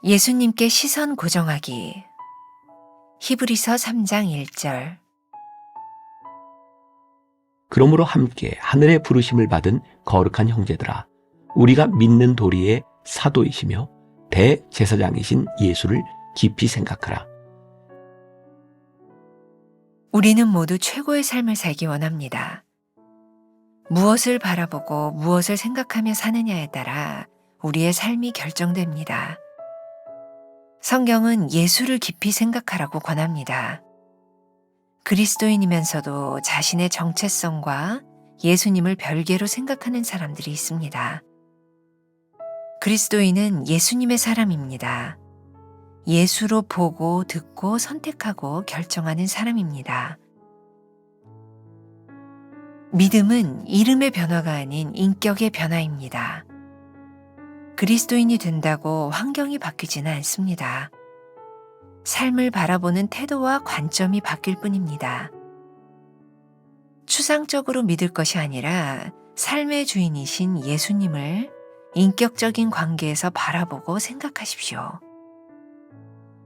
예수님께 시선 고정하기. 히브리서 3장 1절. 그러므로 함께 하늘의 부르심을 받은 거룩한 형제들아, 우리가 믿는 도리의 사도이시며 대제사장이신 예수를 깊이 생각하라. 우리는 모두 최고의 삶을 살기 원합니다. 무엇을 바라보고 무엇을 생각하며 사느냐에 따라 우리의 삶이 결정됩니다. 성경은 예수를 깊이 생각하라고 권합니다. 그리스도인이면서도 자신의 정체성과 예수님을 별개로 생각하는 사람들이 있습니다. 그리스도인은 예수님의 사람입니다. 예수로 보고 듣고 선택하고 결정하는 사람입니다. 믿음은 이름의 변화가 아닌 인격의 변화입니다. 그리스도인이 된다고 환경이 바뀌지는 않습니다. 삶을 바라보는 태도와 관점이 바뀔 뿐입니다. 추상적으로 믿을 것이 아니라 삶의 주인이신 예수님을 인격적인 관계에서 바라보고 생각하십시오.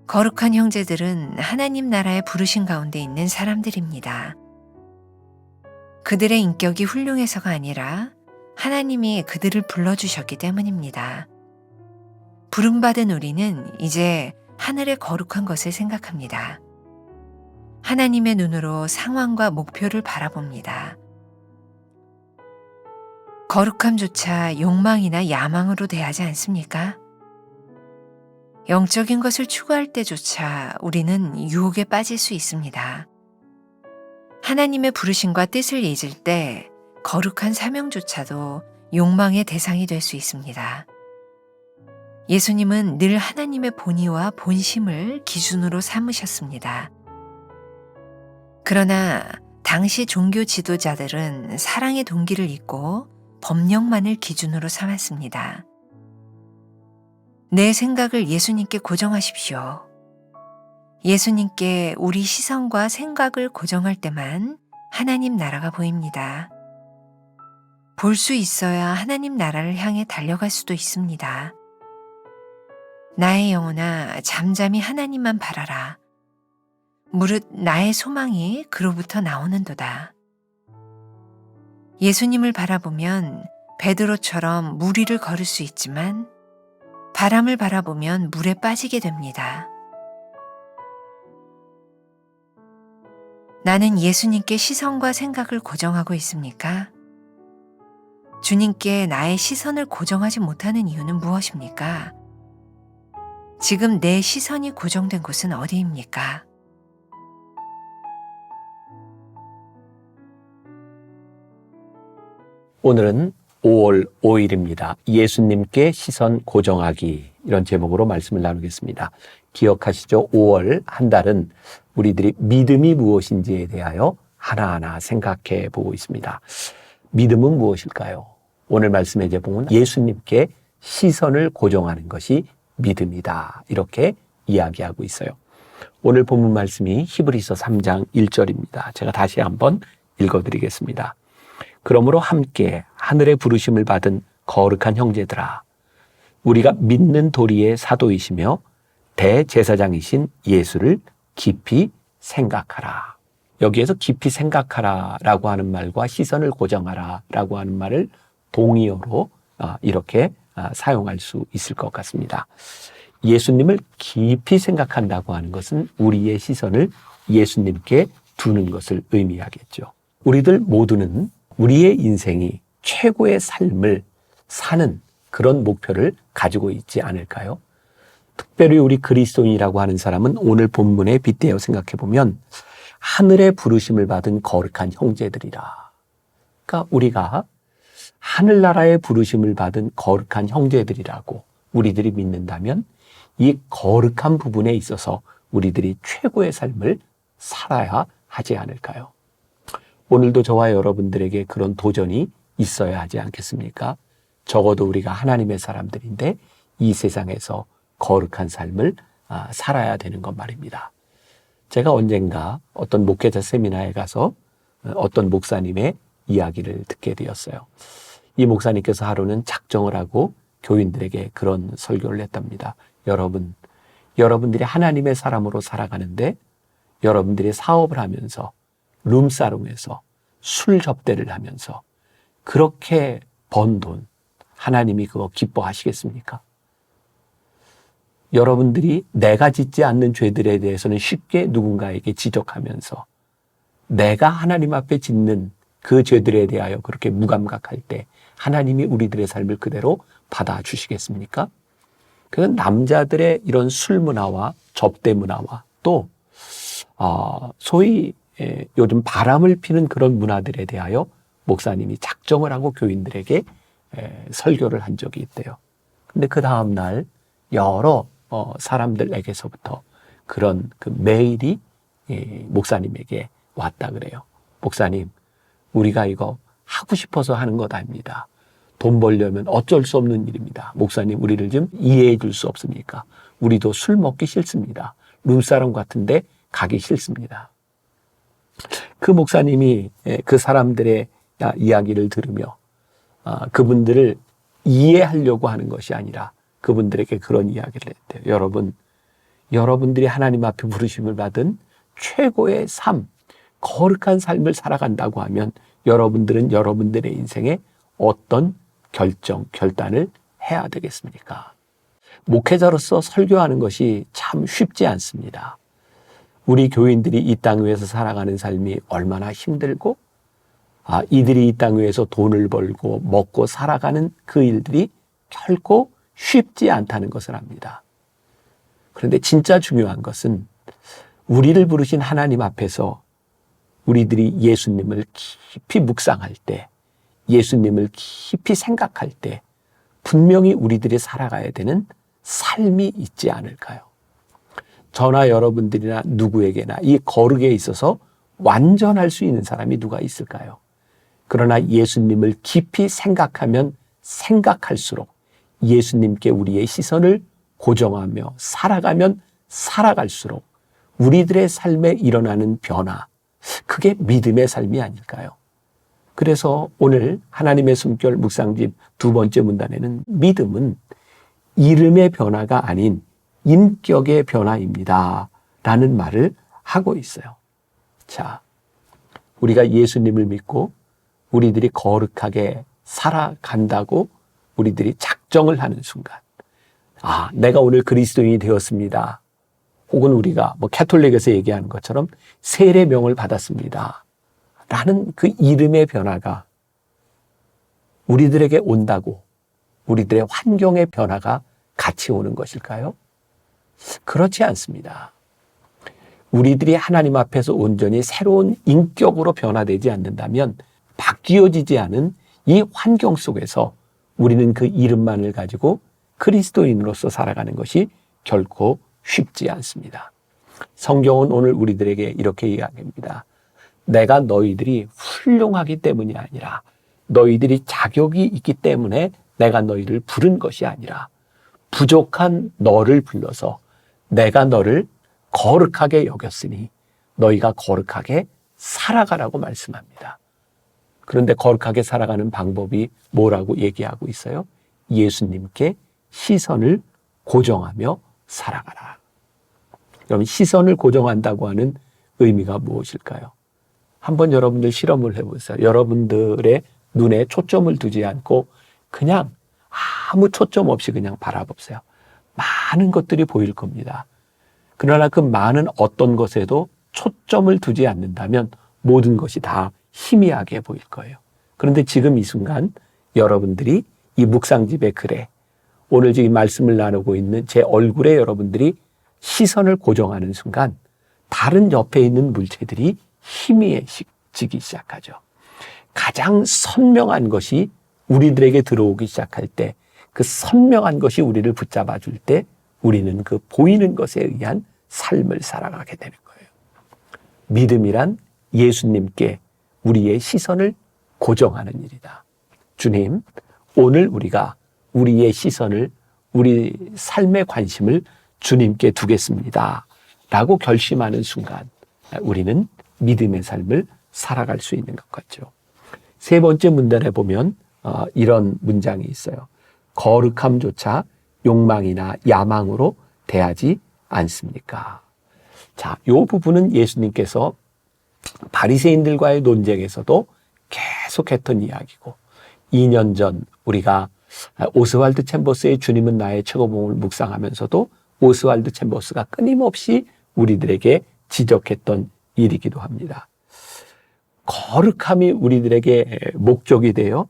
거룩한 형제들은 하나님 나라의 부르심 가운데 있는 사람들입니다. 그들의 인격이 훌륭해서가 아니라 하나님이 그들을 불러주셨기 때문입니다. 부름받은 우리는 이제 하늘의 거룩한 것을 생각합니다. 하나님의 눈으로 상황과 목표를 바라봅니다. 거룩함조차 욕망이나 야망으로 대하지 않습니까? 영적인 것을 추구할 때조차 우리는 유혹에 빠질 수 있습니다. 하나님의 부르심과 뜻을 잊을 때 거룩한 사명조차도 욕망의 대상이 될 수 있습니다. 예수님은 늘 하나님의 본의와 본심을 기준으로 삼으셨습니다. 그러나 당시 종교 지도자들은 사랑의 동기를 잊고 법령만을 기준으로 삼았습니다. 내 생각을 예수님께 고정하십시오. 예수님께 우리 시선과 생각을 고정할 때만 하나님 나라가 보입니다. 볼 수 있어야 하나님 나라를 향해 달려갈 수도 있습니다. 나의 영혼아, 잠잠히 하나님만 바라라. 무릇 나의 소망이 그로부터 나오는도다. 예수님을 바라보면 베드로처럼 물 위를 걸을 수 있지만 바람을 바라보면 물에 빠지게 됩니다. 나는 예수님께 시선과 생각을 고정하고 있습니까? 주님께 나의 시선을 고정하지 못하는 이유는 무엇입니까? 지금 내 시선이 고정된 곳은 어디입니까? 오늘은 5월 5일입니다. 예수님께 시선 고정하기, 이런 제목으로 말씀을 나누겠습니다. 기억하시죠? 5월 한 달은 우리들이 믿음이 무엇인지에 대하여 하나하나 생각해 보고 있습니다. 믿음은 무엇일까요? 오늘 말씀의 제목은 예수님께 시선을 고정하는 것이 믿음이다, 이렇게 이야기하고 있어요. 오늘 본문 말씀이 히브리서 3장 1절입니다. 제가 다시 한번 읽어드리겠습니다. 그러므로 함께 하늘의 부르심을 받은 거룩한 형제들아, 우리가 믿는 도리의 사도이시며 대제사장이신 예수를 깊이 생각하라. 여기에서 깊이 생각하라 라고 하는 말과 시선을 고정하라 라고 하는 말을 동의어로 이렇게 사용할 수 있을 것 같습니다. 예수님을 깊이 생각한다고 하는 것은 우리의 시선을 예수님께 두는 것을 의미하겠죠. 우리들 모두는 우리의 인생이 최고의 삶을 사는 그런 목표를 가지고 있지 않을까요? 특별히 우리 그리스도인이라고 하는 사람은 오늘 본문에 빗대어 생각해 보면 하늘의 부르심을 받은 거룩한 형제들이라. 그러니까 우리가 하늘나라의 부르심을 받은 거룩한 형제들이라고 우리들이 믿는다면 이 거룩한 부분에 있어서 우리들이 최고의 삶을 살아야 하지 않을까요? 오늘도 저와 여러분들에게 그런 도전이 있어야 하지 않겠습니까? 적어도 우리가 하나님의 사람들인데 이 세상에서 거룩한 삶을 살아야 되는 것 말입니다. 제가 언젠가 어떤 목회자 세미나에 가서 어떤 목사님의 이야기를 듣게 되었어요. 이 목사님께서 하루는 작정을 하고 교인들에게 그런 설교를 했답니다. 여러분들이 하나님의 사람으로 살아가는데 여러분들이 사업을 하면서 룸사롱에서 술 접대를 하면서 그렇게 번 돈 하나님이 그거 기뻐하시겠습니까? 여러분들이 내가 짓지 않는 죄들에 대해서는 쉽게 누군가에게 지적하면서 내가 하나님 앞에 짓는 그 죄들에 대하여 그렇게 무감각할 때 하나님이 우리들의 삶을 그대로 받아주시겠습니까? 그건 남자들의 이런 술 문화와 접대 문화와 또 소위 요즘 바람을 피는 그런 문화들에 대하여 목사님이 작정을 하고 교인들에게 설교를 한 적이 있대요. 근데 그 다음 날 여러 사람들에게서부터 그런 그 메일이 목사님에게 왔다 그래요. 목사님, 우리가 이거 하고 싶어서 하는 것 아닙니다. 돈 벌려면 어쩔 수 없는 일입니다. 목사님, 우리를 좀 이해해 줄 수 없습니까? 우리도 술 먹기 싫습니다. 룸사롱 같은데 가기 싫습니다. 그 목사님이 그 사람들의 이야기를 들으며 그분들을 이해하려고 하는 것이 아니라 그분들에게 그런 이야기를 했대요. 여러분들이 하나님 앞에 부르심을 받은 최고의 삶, 거룩한 삶을 살아간다고 하면 여러분들은 여러분들의 인생에 어떤 결단을 해야 되겠습니까? 목회자로서 설교하는 것이 참 쉽지 않습니다. 우리 교인들이 이 땅 위에서 살아가는 삶이 얼마나 힘들고 이들이 이 땅 위에서 돈을 벌고 먹고 살아가는 그 일들이 결코 쉽지 않다는 것을 압니다. 그런데 진짜 중요한 것은 우리를 부르신 하나님 앞에서 우리들이 예수님을 깊이 묵상할 때, 예수님을 깊이 생각할 때 분명히 우리들이 살아가야 되는 삶이 있지 않을까요? 저나 여러분들이나 누구에게나 이 거룩에 있어서 완전할 수 있는 사람이 누가 있을까요? 그러나 예수님을 깊이 생각하면 생각할수록 예수님께 우리의 시선을 고정하며 살아가면 살아갈수록 우리들의 삶에 일어나는 변화, 그게 믿음의 삶이 아닐까요? 그래서 오늘 하나님의 숨결 묵상집 두 번째 문단에는 믿음은 이름의 변화가 아닌 인격의 변화입니다 라는 말을 하고 있어요. 자, 우리가 예수님을 믿고 우리들이 거룩하게 살아간다고 우리들이 작정을 하는 순간, 내가 오늘 그리스도인이 되었습니다. 혹은 우리가 캐톨릭에서 얘기하는 것처럼 세례명을 받았습니다 라는 그 이름의 변화가 우리들에게 온다고 우리들의 환경의 변화가 같이 오는 것일까요? 그렇지 않습니다. 우리들이 하나님 앞에서 온전히 새로운 인격으로 변화되지 않는다면 바뀌어지지 않은 이 환경 속에서 우리는 그 이름만을 가지고 그리스도인으로서 살아가는 것이 결코 쉽지 않습니다. 성경은 오늘 우리들에게 이렇게 이야기합니다. 내가 너희들이 훌륭하기 때문이 아니라 너희들이 자격이 있기 때문에 내가 너희를 부른 것이 아니라 부족한 너를 불러서 내가 너를 거룩하게 여겼으니 너희가 거룩하게 살아가라고 말씀합니다. 그런데 거룩하게 살아가는 방법이 뭐라고 얘기하고 있어요? 예수님께 시선을 고정하며 살아가라. 그럼 시선을 고정한다고 하는 의미가 무엇일까요? 한번 여러분들 실험을 해보세요. 여러분들의 눈에 초점을 두지 않고 그냥 아무 초점 없이 그냥 바라보세요. 많은 것들이 보일 겁니다. 그러나 그 많은 어떤 것에도 초점을 두지 않는다면 모든 것이 다 희미하게 보일 거예요. 그런데 지금 이 순간 여러분들이 이 묵상집의 글에 오늘 지금 말씀을 나누고 있는 제 얼굴에 여러분들이 시선을 고정하는 순간 다른 옆에 있는 물체들이 희미해지기 시작하죠. 가장 선명한 것이 우리들에게 들어오기 시작할 때 그 선명한 것이 우리를 붙잡아 줄 때 우리는 그 보이는 것에 의한 삶을 살아가게 되는 거예요. 믿음이란 예수님께 우리의 시선을 고정하는 일이다. 주님, 오늘 우리가 우리의 시선을, 우리 삶의 관심을 주님께 두겠습니다 라고 결심하는 순간 우리는 믿음의 삶을 살아갈 수 있는 것 같죠. 세 번째 문단에 보면 이런 문장이 있어요. 거룩함조차 욕망이나 야망으로 대하지 않습니까? 자, 이 부분은 예수님께서 바리새인들과의 논쟁에서도 계속했던 이야기고 2년 전 우리가 오스왈드 챔버스의 주님은 나의 최고봉을 묵상하면서도 오스왈드 챔버스가 끊임없이 우리들에게 지적했던 일이기도 합니다. 거룩함이 우리들에게 목적이 되어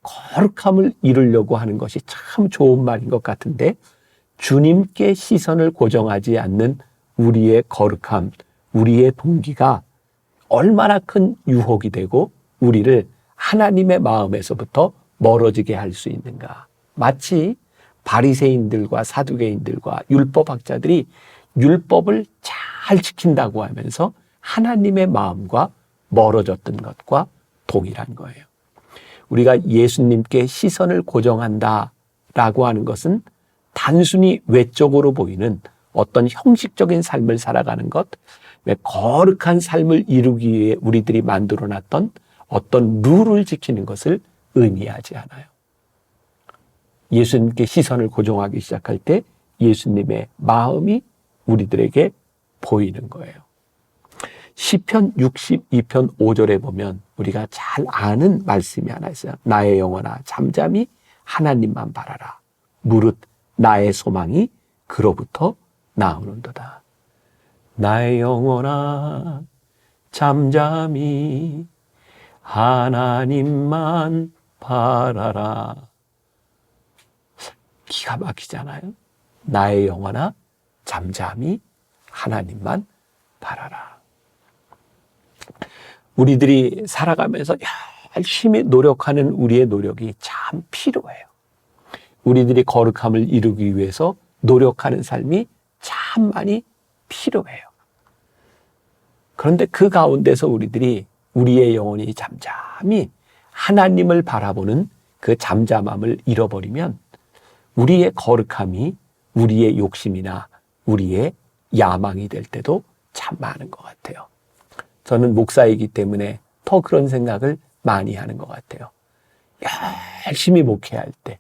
거룩함을 이루려고 하는 것이 참 좋은 말인 것 같은데 주님께 시선을 고정하지 않는 우리의 거룩함, 우리의 동기가 얼마나 큰 유혹이 되고 우리를 하나님의 마음에서부터 멀어지게 할 수 있는가. 마치 바리새인들과 사두개인들과 율법학자들이 율법을 잘 지킨다고 하면서 하나님의 마음과 멀어졌던 것과 동일한 거예요. 우리가 예수님께 시선을 고정한다라고 하는 것은 단순히 외적으로 보이는 어떤 형식적인 삶을 살아가는 것, 왜 거룩한 삶을 이루기 위해 우리들이 만들어놨던 어떤 룰을 지키는 것을 의미하지 않아요. 예수님께 시선을 고정하기 시작할 때 예수님의 마음이 우리들에게 보이는 거예요. 시편 62편 5절에 보면 우리가 잘 아는 말씀이 하나 있어요. 나의 영혼아 잠잠히 하나님만 바라라. 무릇 나의 소망이 그로부터 나오는도다. 나의 영혼아 잠잠히 하나님만 바라라. 기가 막히잖아요. 나의 영혼아 잠잠히 하나님만 바라라. 우리들이 살아가면서 열심히 노력하는 우리의 노력이 참 필요해요. 우리들이 거룩함을 이루기 위해서 노력하는 삶이 참 많이 필요해요. 그런데 그 가운데서 우리들이 우리의 영혼이 잠잠히 하나님을 바라보는 그 잠잠함을 잃어버리면 우리의 거룩함이 우리의 욕심이나 우리의 야망이 될 때도 참 많은 것 같아요. 저는 목사이기 때문에 더 그런 생각을 많이 하는 것 같아요. 열심히 목회할 때,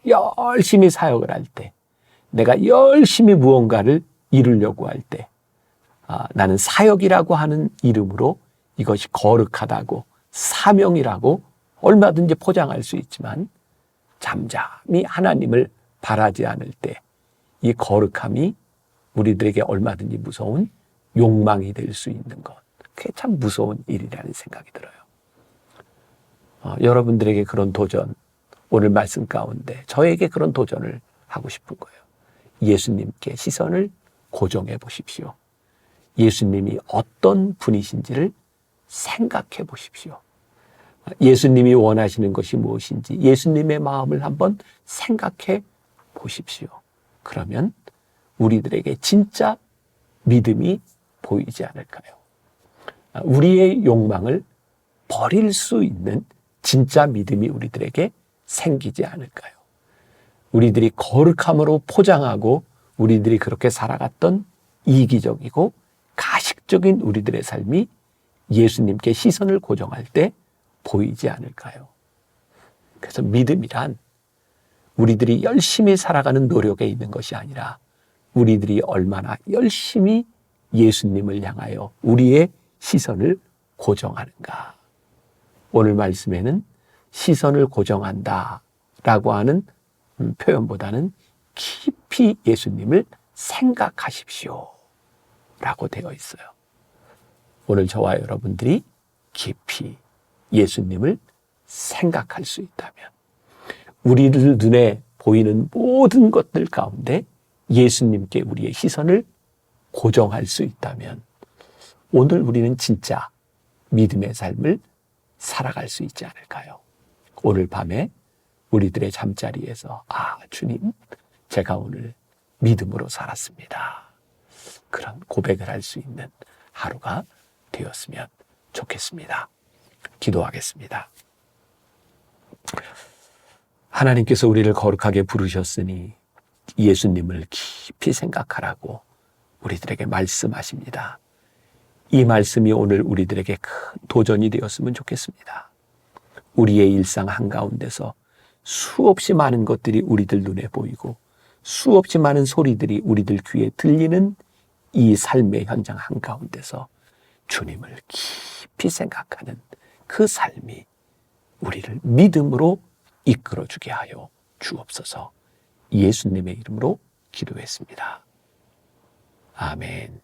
열심히 사역을 할 때, 내가 열심히 무언가를 이루려고 할 때, 나는 사역이라고 하는 이름으로 이것이 거룩하다고 사명이라고 얼마든지 포장할 수 있지만 잠잠히 하나님을 바라지 않을 때 이 거룩함이 우리들에게 얼마든지 무서운 욕망이 될 수 있는 것. 그게 참 무서운 일이라는 생각이 들어요. 여러분들에게 그런 도전, 오늘 말씀 가운데 저에게 그런 도전을 하고 싶은 거예요. 예수님께 시선을 고정해 보십시오. 예수님이 어떤 분이신지를 생각해 보십시오. 예수님이 원하시는 것이 무엇인지 예수님의 마음을 한번 생각해 보십시오. 그러면 우리들에게 진짜 믿음이 보이지 않을까요? 우리의 욕망을 버릴 수 있는 진짜 믿음이 우리들에게 생기지 않을까요? 우리들이 거룩함으로 포장하고 우리들이 그렇게 살아갔던 이기적이고 가식적인 우리들의 삶이 예수님께 시선을 고정할 때 보이지 않을까요? 그래서 믿음이란 우리들이 열심히 살아가는 노력에 있는 것이 아니라 우리들이 얼마나 열심히 예수님을 향하여 우리의 시선을 고정하는가. 오늘 말씀에는 시선을 고정한다 라고 하는 표현보다는 깊이 예수님을 생각하십시오 라고 되어 있어요. 오늘 저와 여러분들이 깊이 예수님을 생각할 수 있다면 우리들 눈에 보이는 모든 것들 가운데 예수님께 우리의 시선을 고정할 수 있다면 오늘 우리는 진짜 믿음의 삶을 살아갈 수 있지 않을까요? 오늘 밤에 우리들의 잠자리에서 주님, 제가 오늘 믿음으로 살았습니다. 그런 고백을 할 수 있는 하루가 되었으면 좋겠습니다. 기도하겠습니다. 하나님께서 우리를 거룩하게 부르셨으니 예수님을 깊이 생각하라고 우리들에게 말씀하십니다. 이 말씀이 오늘 우리들에게 큰 도전이 되었으면 좋겠습니다. 우리의 일상 한가운데서 수없이 많은 것들이 우리들 눈에 보이고 수없이 많은 소리들이 우리들 귀에 들리는 이 삶의 현장 한가운데서 주님을 깊이 생각하는 그 삶이 우리를 믿음으로 이끌어주게 하여 주옵소서. 예수님의 이름으로 기도했습니다. 아멘.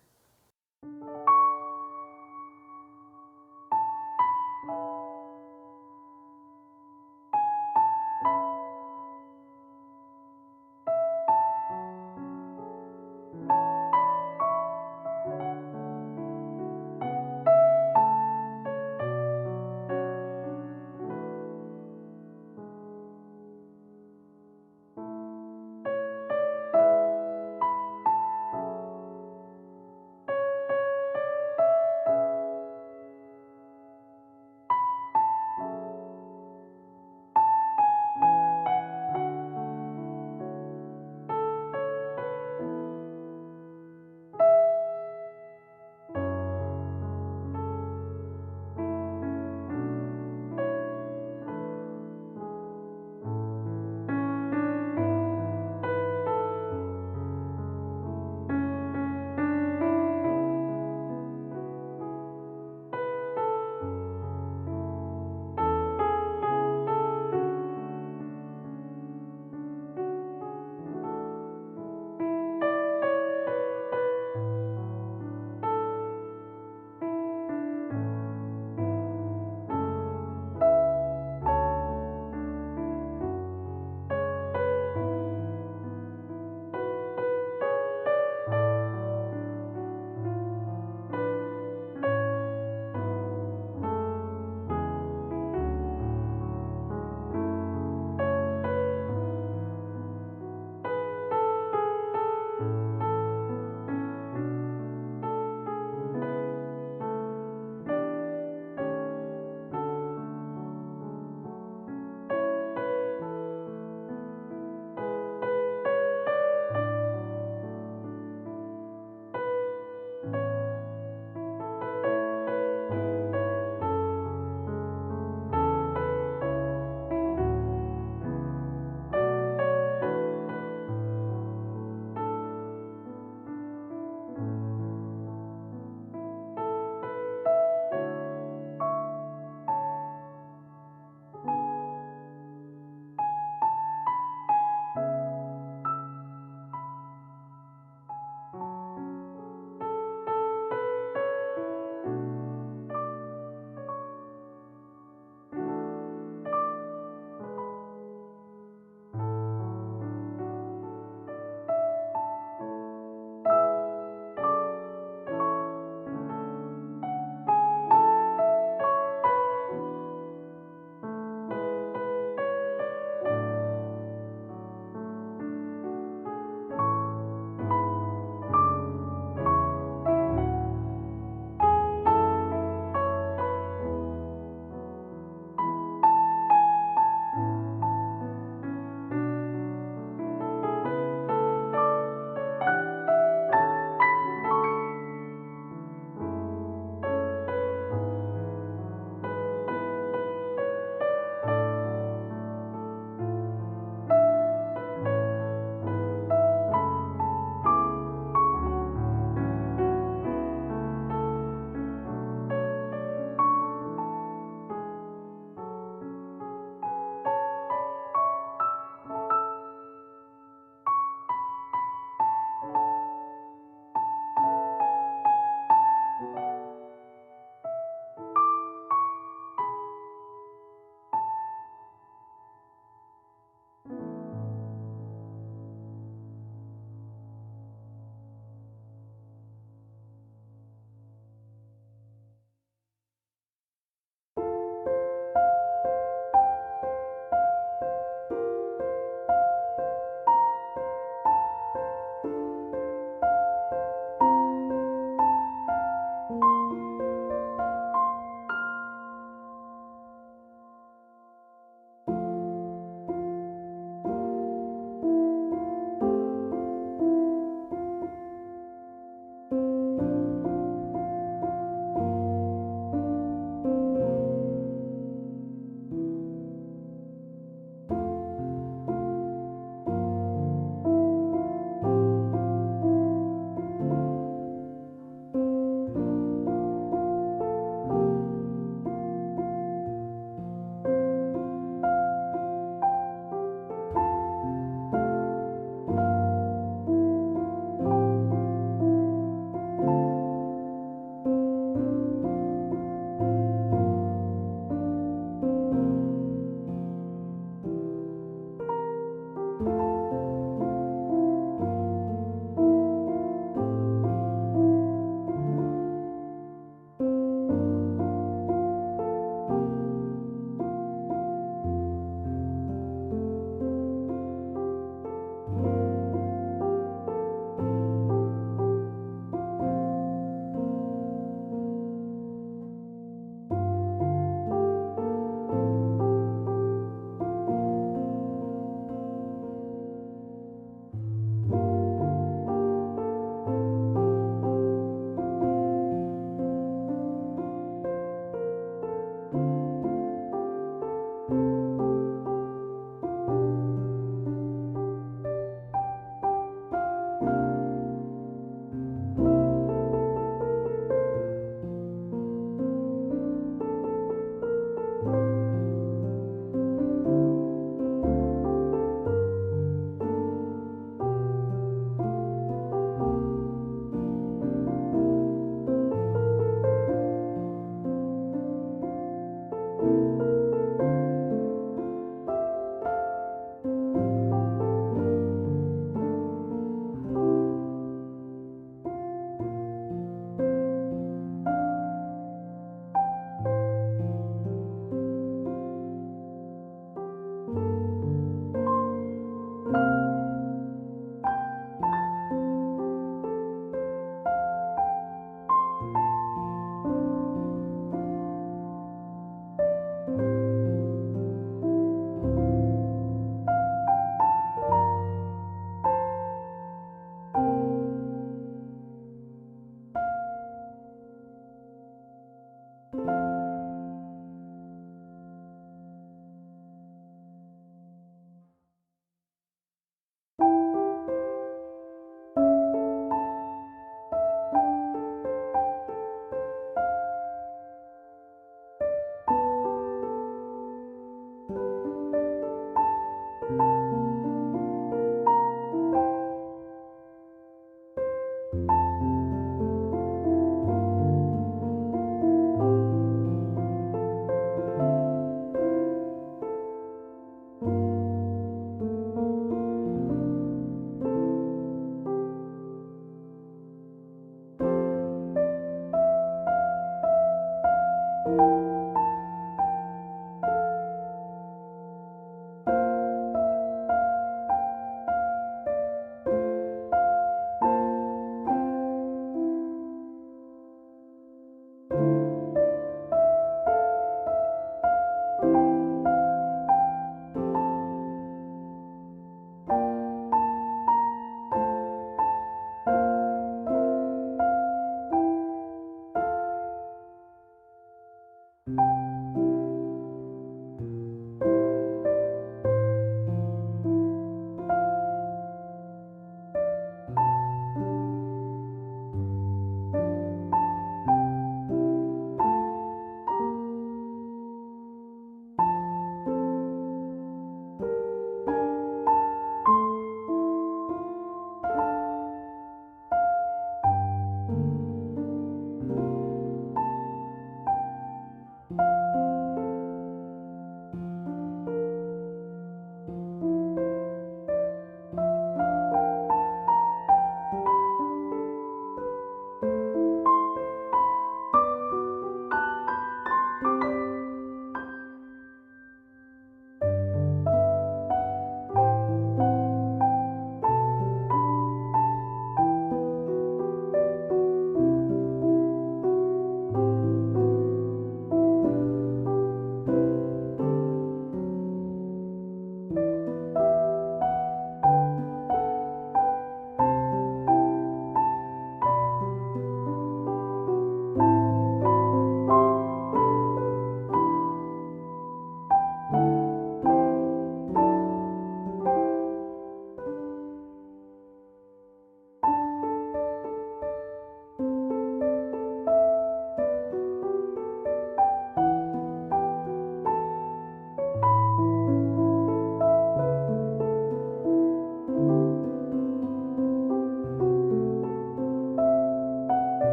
음.